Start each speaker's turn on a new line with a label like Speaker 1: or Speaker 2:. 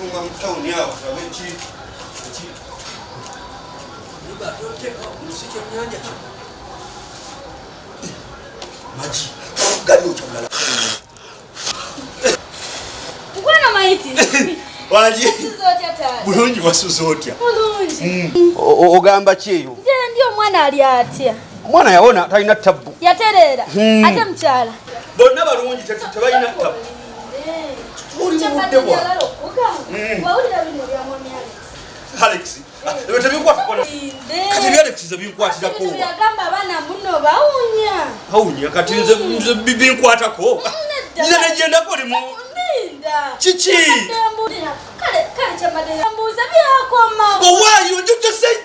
Speaker 1: nga mutawuni awo sabe ki maji gani uchamlala
Speaker 2: Bwana maiti
Speaker 1: waji bulungi wasuzotya ogamba kyeyo
Speaker 2: ndio mwana ali atya
Speaker 1: mwana yaona talina tabbu
Speaker 2: yaterera ate mchala
Speaker 1: bonna balungi tebalina tabbu uli mudde bwa
Speaker 2: wawulira bino bya mwami
Speaker 1: Alex tebikwata kona kati bya Alex zebinkwatira ko
Speaker 2: yagamba abana muno bawunya
Speaker 1: kati nze binkwatako nze negenda ko limu chichi
Speaker 2: kale chamade mbuza byakoma
Speaker 1: why you just say